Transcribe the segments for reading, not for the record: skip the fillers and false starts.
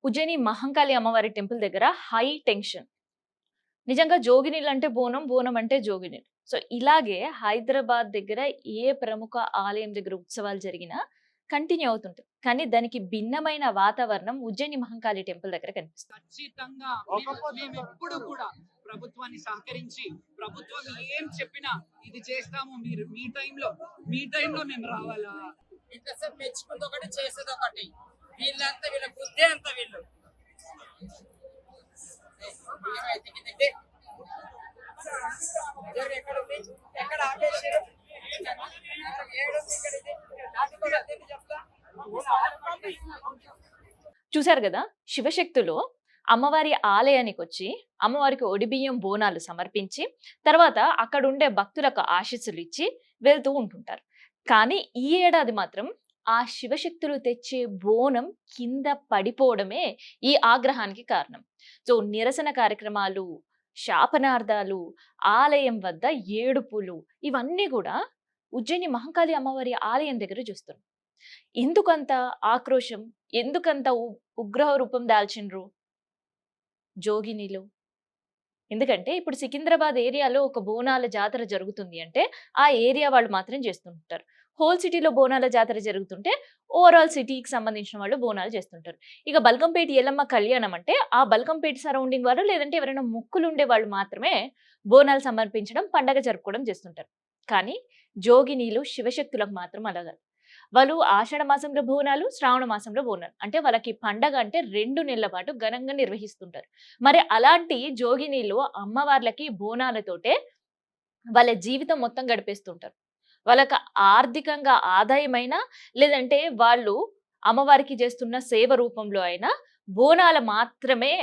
ఉజ్జయిని మహంకాళి అమ్మవారి టెంపుల్ దగ్గర high tension. నిజంగా జోగినీళ్ళు అంటే బోనం, బోనం అంటే జోగినీళ్ళు. సో, ఇలాగే హైదరాబాద్ దగ్గర ఏ ప్రముఖ ఆలయం దగ్గర ఉత్సవాలు జరిగినా కంటిన్యూ అవుతుంటది. కానీ దానికి భిన్నమైన వాతావరణం ఉజ్జయిని మహంకాళి టెంపుల్ దగ్గర కనిపిస్తుంది. ఖచ్చితంగా మేమెప్పుడు కూడా ప్రభుత్వాన్ని సహకరించి ప్రభుత్వం ఏం చెప్పినా ఇది చేస్తాము. మీరు మీ టైంలో మేము రావాలా? ఇంతసేపు మెచ్చుకుంది ఒకటి చేసేది ఒకటి. వీళ్ళంతా వీళ్ళ బుద్ధి అంతా వీళ్ళు ఎక్కడ ఉంది, ఎక్కడ ఆపేసారు, చెప్తా. చూశారు కదా, శివశక్తులు అమ్మవారి ఆలయానికి వచ్చి అమ్మవారికి ఒడిబియ్యం బోనాలు సమర్పించి తర్వాత అక్కడ ఉండే భక్తులకు ఆశీస్సులు ఇచ్చి వెళ్తూ ఉంటుంటారు. కానీ ఈ ఏడాది మాత్రం ఆ శివశక్తులు తెచ్చే బోనం కింద పడిపోవడమే ఈ ఆగ్రహానికి కారణం. సో నిరసన కార్యక్రమాలు, శాపనార్థాలు, ఆలయం వద్ద ఏడుపులు, ఇవన్నీ కూడా ఉజ్జయిని మహంకాళి అమ్మవారి ఆలయం దగ్గర చూస్తున్నాం. ఎందుకంత ఆక్రోశం, ఎందుకంత ఉగ్రహ రూపం దాల్చిండ్రు జోగినిలు? ఎందుకంటే ఇప్పుడు సికింద్రాబాద్ ఏరియాలో ఒక బోనాల జాతర జరుగుతుంది అంటే ఆ ఏరియా వాళ్ళు మాత్రం చేస్తుంటారు. హోల్ సిటీలో బోనాల జాతర జరుగుతుంటే ఓవరాల్ సిటీకి సంబంధించిన వాళ్ళు బోనాలు చేస్తుంటారు. ఇక బల్కంపేట ఎల్లమ్మ కళ్యాణం అంటే ఆ బల్కంపేట సరౌండింగ్ వాళ్ళు లేదంటే ఎవరైనా మొక్కులు ఉండే వాళ్ళు మాత్రమే బోనాలు సమర్పించడం, పండగ జరుపుకోవడం చేస్తుంటారు. కానీ జోగినీలు శివశక్తులకు మాత్రం అలా కాదు. వాళ్ళు ఆషాఢ మాసంలో బోనాలు, శ్రావణ మాసంలో బోనాలు, అంటే వాళ్ళకి పండగ అంటే 2 నెలల పాటు ఘనంగా నిర్వహిస్తుంటారు. మరి అలాంటి జోగినీలు అమ్మవార్లకి బోనాలతోటే వాళ్ళ జీవితం మొత్తం గడిపేస్తుంటారు. వాళ్ళకి ఆర్థికంగా ఆదాయమైనా లేదంటే వాళ్ళు అమ్మవారికి చేస్తున్న సేవ రూపంలో అయినా బోనాల మాత్రమే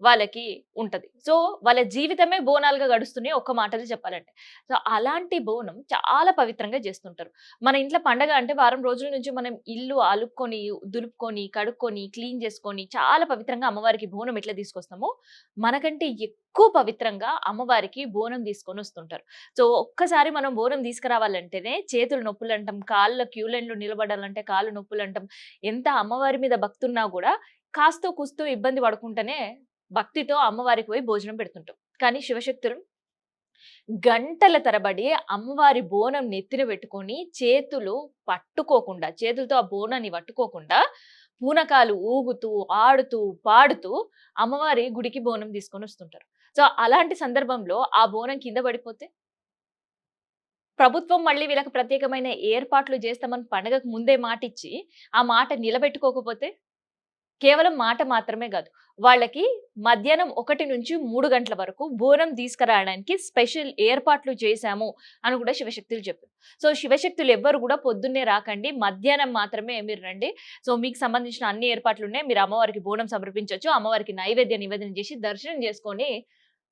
వాళ్ళకి ఉంటది. సో వాళ్ళ జీవితమే బోనాలుగా గడుస్తున్నాయి ఒక్క మాటలో చెప్పాలంటే. సో అలాంటి బోనం చాలా పవిత్రంగా చేస్తుంటారు. మన ఇంట్లో పండగ అంటే వారం రోజుల నుంచి మనం ఇల్లు అలుక్కొని, దులుపుకొని, కడుక్కొని, క్లీన్ చేసుకొని చాలా పవిత్రంగా అమ్మవారికి బోనం ఎట్లా తీసుకొస్తామో మనకంటే ఎక్కువ పవిత్రంగా అమ్మవారికి బోనం తీసుకొని వస్తుంటారు. సో ఒక్కసారి మనం బోనం తీసుకురావాలంటేనే చేతులు నొప్పులు అంటాం, కాళ్ళ క్యూ లైన్లో నిలబడాలంటే కాళ్ళు నొప్పులు అంటాం. ఎంత అమ్మవారి మీద భక్తి ఉన్నా కూడా కాస్తో కూస్తో ఇబ్బంది పడుకుంటేనే భక్తితో అమ్మవారికి పోయి భోజనం పెడుతుంటాం. కానీ శివశక్తులు గంటల తరబడి అమ్మవారి బోనం నెత్తిన పెట్టుకొని చేతులు పట్టుకోకుండా, చేతులతో ఆ బోనాన్ని పట్టుకోకుండా పూనకాలు ఊగుతూ, ఆడుతూ, పాడుతూ అమ్మవారి గుడికి బోనం తీసుకొని వస్తుంటారు. సో అలాంటి సందర్భంలో ఆ బోనం కింద పడిపోతే ప్రభుత్వం మళ్ళీ వీళ్ళకి ప్రత్యేకమైన ఏర్పాట్లు చేస్తామని పండగకు ముందే మాటిచ్చి ఆ మాట నిలబెట్టుకోకపోతే కేవలం మాట మాత్రమే కాదు, వాళ్ళకి మధ్యాహ్నం 1 నుంచి 3 గంటల వరకు బోనం తీసుకురావడానికి స్పెషల్ ఏర్పాట్లు చేశాము అని కూడా శివశక్తులు చెప్పారు. సో శివశక్తులు ఎవ్వరు కూడా పొద్దున్నే రాకండి, మధ్యాహ్నం మాత్రమే మీరు రండి. సో మీకు సంబంధించిన అన్ని ఏర్పాట్లు ఉన్నాయి, మీరు అమ్మవారికి బోనం సమర్పించవచ్చు, అమ్మవారికి నైవేద్య నివేదన చేసి దర్శనం చేసుకొని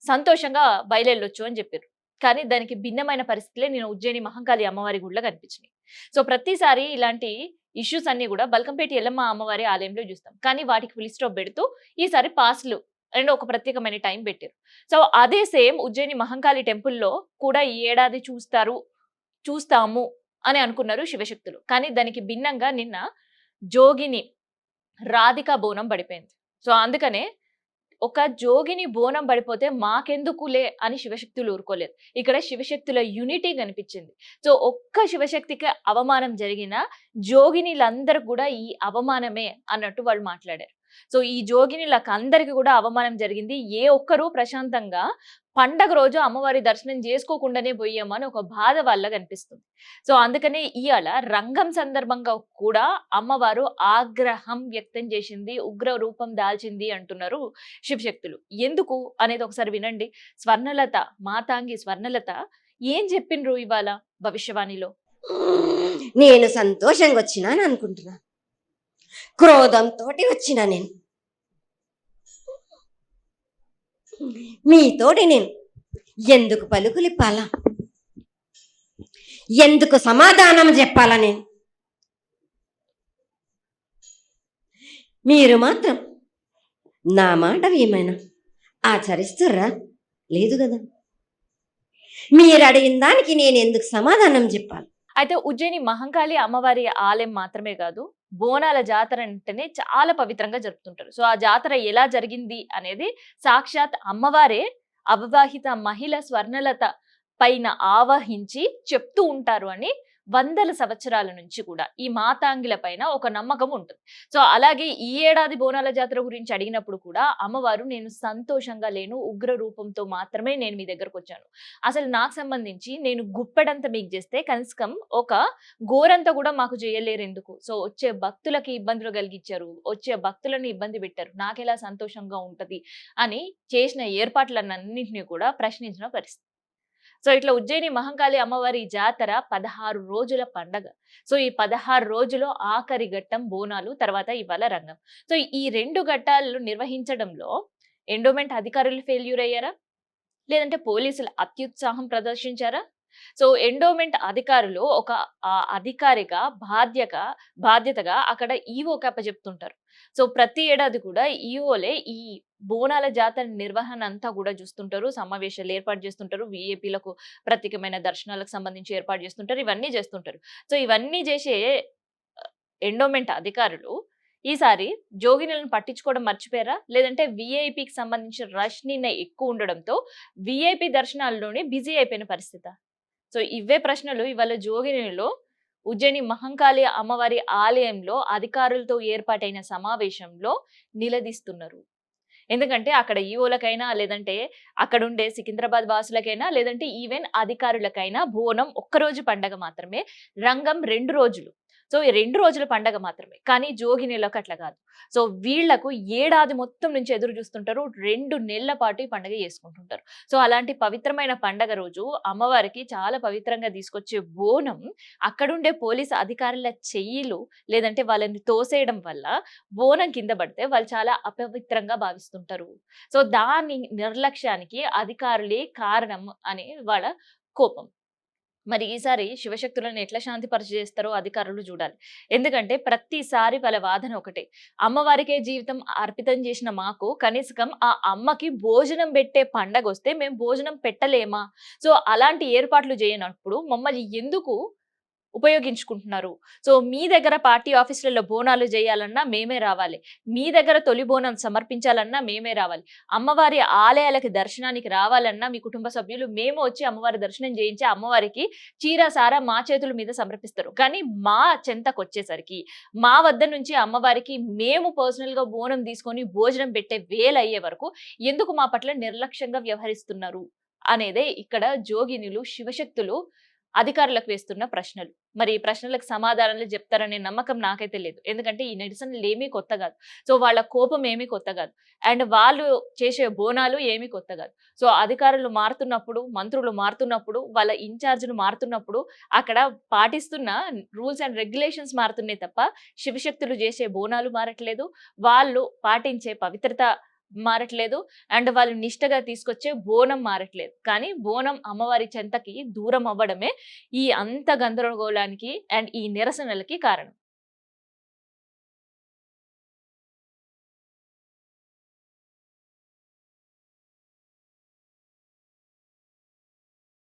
సంతోషంగా బయలుదేరొచ్చు అని చెప్పారు. కానీ దానికి భిన్నమైన పరిస్థితులే నేను ఉజ్జయిని మహంకాళి అమ్మవారి గుడిలో కనిపించినాయి. సో ప్రతిసారి ఇలాంటి ఇష్యూస్ అన్ని కూడా బల్కంపేట ఎల్లమ్మ అమ్మవారి ఆలయంలో చూస్తాం. కానీ వాటికి ఫుల్ స్టాప్ పెడుతూ ఈసారి పాస్లు అండ్ ఒక ప్రత్యేకమైన టైం పెట్టారు. సో అదే సేమ్ ఉజ్జయిని మహంకాళి టెంపుల్లో కూడా ఈ ఏడాది చూస్తాము అని అనుకున్నారు శివశక్తులు. కానీ దానికి భిన్నంగా నిన్న జోగిని రాధిక బోనం పడిపోయింది. సో అందుకనే ఒక జోగిని బోనం పడిపోతే మాకెందుకులే అని శివశక్తులు ఊరుకోలేదు. ఇక్కడ శివశక్తుల యూనిటీ కనిపించింది. సో ఒక్క శివశక్తికి అవమానం జరిగిన జోగినిలందరూ కూడా ఈ అవమానమే అన్నట్టు వాళ్ళు మాట్లాడారు. సో ఈ జోగినిలకు అందరికీ కూడా అవమానం జరిగింది. ఏ ఒక్కరూ ప్రశాంతంగా పండగ రోజు అమ్మవారి దర్శనం చేసుకోకుండానే పోయామని ఒక బాధ వాళ్ళ కనిపిస్తుంది. సో అందుకనే ఇవాళ రంగం సందర్భంగా కూడా అమ్మవారు ఆగ్రహం వ్యక్తం చేసింది, ఉగ్ర రూపం దాల్చింది అంటున్నారు శివశక్తులు. ఎందుకు అనేది ఒకసారి వినండి. స్వర్ణలత, మాతాంగి స్వర్ణలత ఏం చెప్పిండ్రు ఇవాళ భవిష్యవాణిలో? నేను సంతోషంగా వచ్చినాను అనుకుంటున్నా, క్రోధంతో వచ్చినా నేను మీతోటి నేను ఎందుకు పలుకులిప్పాలా, ఎందుకు సమాధానం చెప్పాలా? నేను మీరు మాత్రం నా మాట ఏమైనా ఆచరిస్తుర్రా? లేదు కదా. మీరు అడిగిన దానికి నేను ఎందుకు సమాధానం చెప్పాలి? అయితే ఉజ్జయిని మహంకాళి అమ్మవారి ఆలయం మాత్రమే కాదు, బోనాల జాతర అంటేనే చాలా పవిత్రంగా జరుపుతుంటారు. సో ఆ జాతర ఎలా జరిగింది అనేది సాక్షాత్ అమ్మవారే అవివాహిత మహిళ స్వర్ణలత పైన ఆవహించి చెప్తూ ఉంటారు అని వందల సంవత్సరాల నుంచి కూడా ఈ మాతాంగిల పైన ఒక నమ్మకం ఉంటుంది. సో అలాగే ఈ ఏడాది బోనాల జాతర గురించి అడిగినప్పుడు కూడా అమ్మవారు నేను సంతోషంగా లేను, ఉగ్ర రూపంతో మాత్రమే నేను మీ దగ్గరకు వచ్చాను. అసలు నాకు సంబంధించి నేను గుప్పెడంత మీకు చేస్తే కనీసం ఒక గోరంతా కూడా మాకు చేయలేరు ఎందుకు? సో వచ్చే భక్తులకి ఇబ్బందులు కలిగించారు, వచ్చే భక్తులను ఇబ్బంది పెట్టారు, నాకెలా సంతోషంగా ఉంటది అని చేసిన ఏర్పాట్లన్నింటినీ కూడా ప్రశ్నించిన పరిస్థితి. సో ఇట్లా ఉజ్జయిని మహంకాళి అమ్మవారి జాతర 16 రోజుల పండగ. సో ఈ 16 రోజులో ఆఖరి ఘట్టం బోనాలు, తర్వాత ఇవాళ రంగం. సో ఈ 2 ఘట్టాలు నిర్వహించడంలో ఎండోమెంట్ అధికారులు ఫెయిల్యూర్ అయ్యారా? లేదంటే పోలీసులు అత్యుత్సాహం ప్రదర్శించారా? సో ఎండోమెంట్ అధికారులు ఒక అధికారిగా బాధ్యతగా అక్కడ ఈవోకి అప్పచెప్తుంటారు. సో ప్రతి ఏడాది కూడా ఈవోలే ఈ బోనాల జాతర నిర్వహణ అంతా కూడా చూస్తుంటారు, సమావేశాలు ఏర్పాటు చేస్తుంటారు, విఐపీలకు ప్రత్యేకమైన దర్శనాలకు సంబంధించి ఏర్పాటు చేస్తుంటారు, ఇవన్నీ చేస్తుంటారు. సో ఇవన్నీ చేసే ఎండోమెంట్ అధికారులు ఈసారి జోగినులను పట్టించుకోవడం మర్చిపోయారా? లేదంటే విఐపికి సంబంధించిన రష్ నిన్న ఎక్కువ ఉండడంతో విఐపి దర్శనాల్లోనే బిజీ అయిపోయిన పరిస్థితి. సో ఇవే ప్రశ్నలు ఇవాళ జోగినిలో ఉజ్జయిని మహంకాళి అమ్మవారి ఆలయంలో అధికారులతో ఏర్పాటైన సమావేశంలో నిలదీస్తున్నారు. ఎందుకంటే అక్కడ ఈఓలకైనా, లేదంటే అక్కడుండే సికింద్రాబాద్ వాసులకైనా, లేదంటే ఈవెన్ అధికారులకైనా బోనం ఒక్కరోజు పండగ మాత్రమే, రంగం 2 రోజులు. సో ఈ 2 రోజుల పండగ మాత్రమే. కానీ జోగినీలకు అట్లా కాదు. సో వీళ్లకు ఏడాది మొత్తం నుంచి ఎదురు చూస్తుంటారు, 2 నెలల పాటు ఈ పండగ చేసుకుంటుంటారు. సో అలాంటి పవిత్రమైన పండగ రోజు అమ్మవారికి చాలా పవిత్రంగా తీసుకొచ్చే బోనం అక్కడుండే పోలీసు అధికారుల చెయ్యిలు, లేదంటే వాళ్ళని తోసేయడం వల్ల బోనం కింద పడితే వాళ్ళు చాలా అపవిత్రంగా భావిస్తుంటారు. సో దాని నిర్లక్ష్యానికి అధికారులే కారణం అని వాళ్ళ కోపం. మరి ఈసారి శివశక్తులను ఎట్లా శాంతిపరిచేస్తారో అధికారులు చూడాలి. ఎందుకంటే ప్రతిసారి వాళ్ళ వాదన ఒకటే, అమ్మవారికే జీవితం అర్పితం చేసిన మాకు కనీసం ఆ అమ్మకి భోజనం పెట్టే పండగ వస్తే మేము భోజనం పెట్టలేమా? సో అలాంటి ఏర్పాట్లు చేయనప్పుడు మమ్మల్ని ఎందుకు ఉపయోగించుకుంటున్నారు? సో మీ దగ్గర పార్టీ ఆఫీసులలో బోనాలు చేయాలన్నా మేమే రావాలి, మీ దగ్గర తొలి బోనం సమర్పించాలన్నా మేమే రావాలి, అమ్మవారి ఆలయాలకి దర్శనానికి రావాలన్నా మీ కుటుంబ సభ్యులు మేము వచ్చి అమ్మవారి దర్శనం చేయించి అమ్మవారికి చీర సారా మా చేతుల మీద సమర్పిస్తారు. కానీ మా చెంతకు వచ్చేసరికి మా వద్ద నుంచి అమ్మవారికి మేము పర్సనల్ గా బోనం తీసుకొని భోజనం పెట్టే వేలయ్యే వరకు ఎందుకు మా పట్ల నిర్లక్ష్యంగా వ్యవహరిస్తున్నారు అనేదే ఇక్కడ జోగినులు శివశక్తులు అధికారులకు వేస్తున్న ప్రశ్నలు. మరి ఈ ప్రశ్నలకు సమాధానాలు చెప్తారనే నమ్మకం నాకైతే లేదు. ఎందుకంటే ఈ నిరసనలు ఏమీ కొత్త కాదు. సో వాళ్ళ కోపం ఏమీ కొత్త కాదు, అండ్ వాళ్ళు చేసే బోనాలు ఏమీ కొత్త కాదు. సో అధికారులు మారుతున్నప్పుడు, మంత్రులు మారుతున్నప్పుడు, వాళ్ళ ఇన్ఛార్జీలు మారుతున్నప్పుడు అక్కడ పాటిస్తున్న రూల్స్ అండ్ రెగ్యులేషన్స్ మారుతున్నాయి తప్ప శివశక్తులు చేసే బోనాలు మారట్లేదు, వాళ్ళు పాటించే పవిత్రత మారట్లేదు, అండ్ వాళ్ళు నిష్టగా తీసుకొచ్చే బోనం మారట్లేదు. కానీ బోనం అమ్మవారి చెంతకి దూరం అవ్వడమే ఈ అంత గందరగోళానికి అండ్ ఈ నిరసనలకి కారణం.